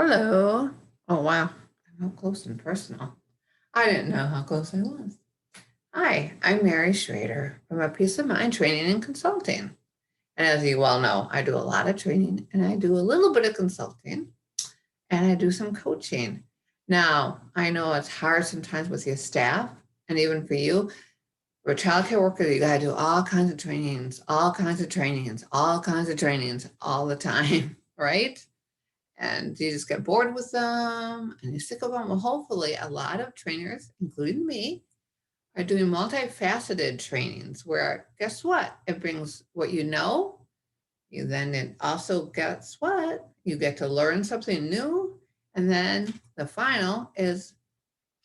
Hello. Oh, wow. I'm up close and personal. I didn't know how close I was. Hi, I'm Mary Schrader from a Peace of Mind Training and Consulting. And as you well know, I do a lot of training and I do a little bit of consulting and I do some coaching. Now, I know it's hard sometimes with your staff and even for you. For a childcare worker, you got to do all kinds of trainings, all kinds of trainings, all kinds of trainings all the time, right? And you just get bored with them and you stick with them. Well, hopefully, a lot of trainers, including me, are doing multifaceted trainings where guess what? It brings what you know. You then it also guess what? You get to learn something new. And then the final is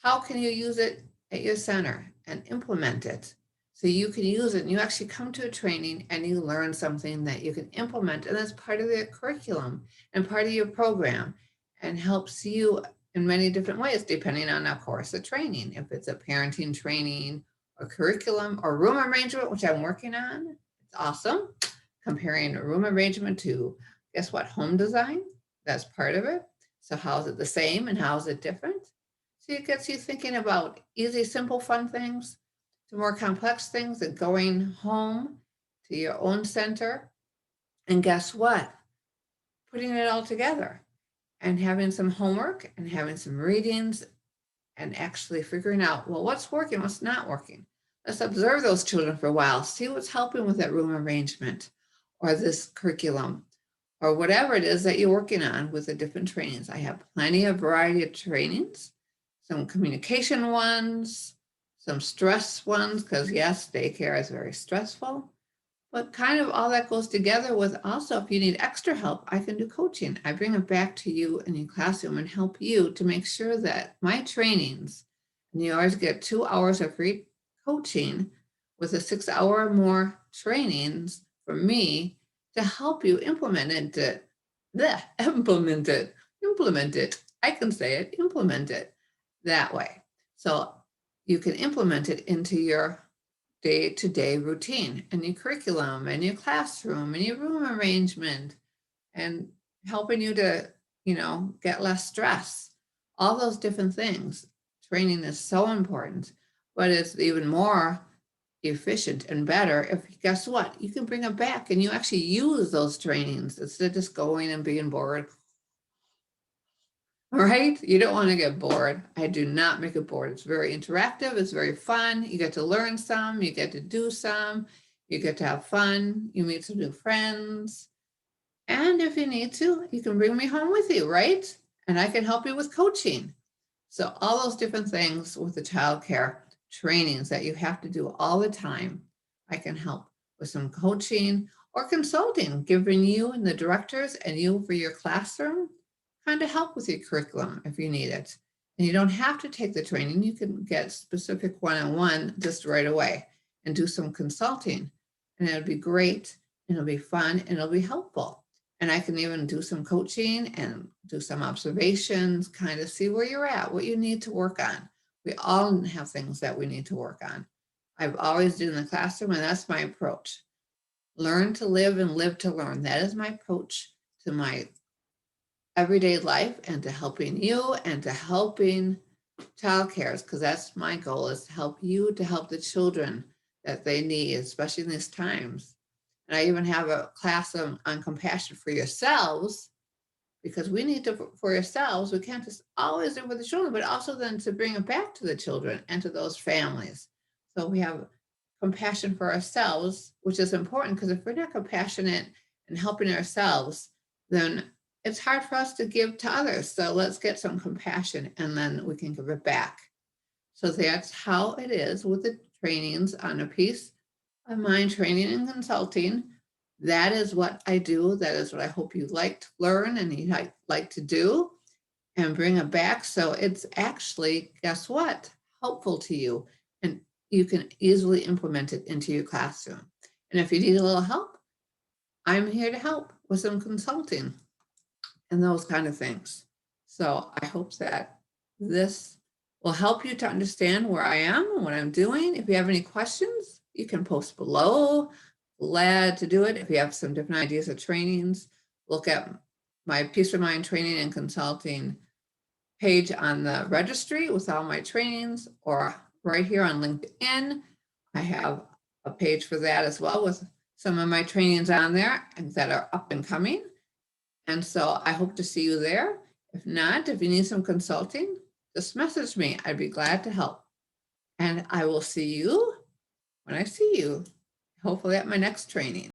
how can you use it at your center and implement it? So you can use it and you actually come to a training and you learn something that you can implement. And that's part of the curriculum and part of your program and helps you in many different ways, depending on, of course, the training. If it's a parenting training or curriculum or room arrangement, which I'm working on, it's awesome. Comparing a room arrangement to, guess what, home design, that's part of it. So how is it the same and how is it different? So it gets you thinking about easy, simple, fun things to more complex things and going home to your own center. And guess what? Putting it all together and having some homework and having some readings and actually figuring out, well, what's working, what's not working. Let's observe those children for a while, see what's helping with that room arrangement or this curriculum or whatever it is that you're working on with the different trainings. I have plenty of variety of trainings, some communication ones, some stress ones, because yes, daycare is very stressful, but kind of all that goes together with also if you need extra help, I can do coaching. I bring it back to you in your classroom and help you to make sure that my trainings, and you always get 2 hours of free coaching with a 6 hour or more trainings from me to help you implement it. Implement it. I can say it, implement it that way. So you can implement it into your day-to-day routine and your curriculum and your classroom and your room arrangement and helping you to, get less stress. All those different things. Training is so important, but it's even more efficient and better if guess what? You can bring it back and you actually use those trainings instead of just going and being bored. Right? You don't want to get bored. I do not make it bored. It's very interactive. It's very fun. You get to learn some, you get to do some, you get to have fun, you meet some new friends. And if you need to, you can bring me home with you, right? And I can help you with coaching. So all those different things with the childcare trainings that you have to do all the time, I can help with some coaching or consulting, giving you and the directors and you for your classroom kind of help with your curriculum if you need it. And you don't have to take the training. You can get specific one-on-one just right away and do some consulting. And it'll be great, and it'll be fun, and it'll be helpful. And I can even do some coaching and do some observations, kind of see where you're at, what you need to work on. We all have things that we need to work on. I've always done in the classroom, and that's my approach. Learn to live and live to learn. That is my approach to my everyday life and to helping you and to helping childcares, because that's my goal, is to help you to help the children that they need, especially in these times. And I even have a class on compassion for yourselves, because we need to, for yourselves, we can't just always do it for the children, but also then to bring it back to the children and to those families. So we have compassion for ourselves, which is important, because if we're not compassionate and helping ourselves, then it's hard for us to give to others. So let's get some compassion and then we can give it back. So that's how it is with the trainings on a Peace of Mind training and consulting. That is what I do. That is what I hope you like to learn and you like to do and bring it back. So it's actually, guess what? Helpful to you. And you can easily implement it into your classroom. And if you need a little help, I'm here to help with some consulting and those kind of things. So I hope that this will help you to understand where I am and what I'm doing. If you have any questions, you can post below. Glad to do it. If you have some different ideas of trainings, look at my Peace of Mind Training and Consulting page on the registry with all my trainings, or right here on LinkedIn. I have a page for that as well with some of my trainings on there and that are up and coming. And so I hope to see you there. If not, if you need some consulting, just message me. I'd be glad to help. And I will see you when I see you, hopefully at my next training.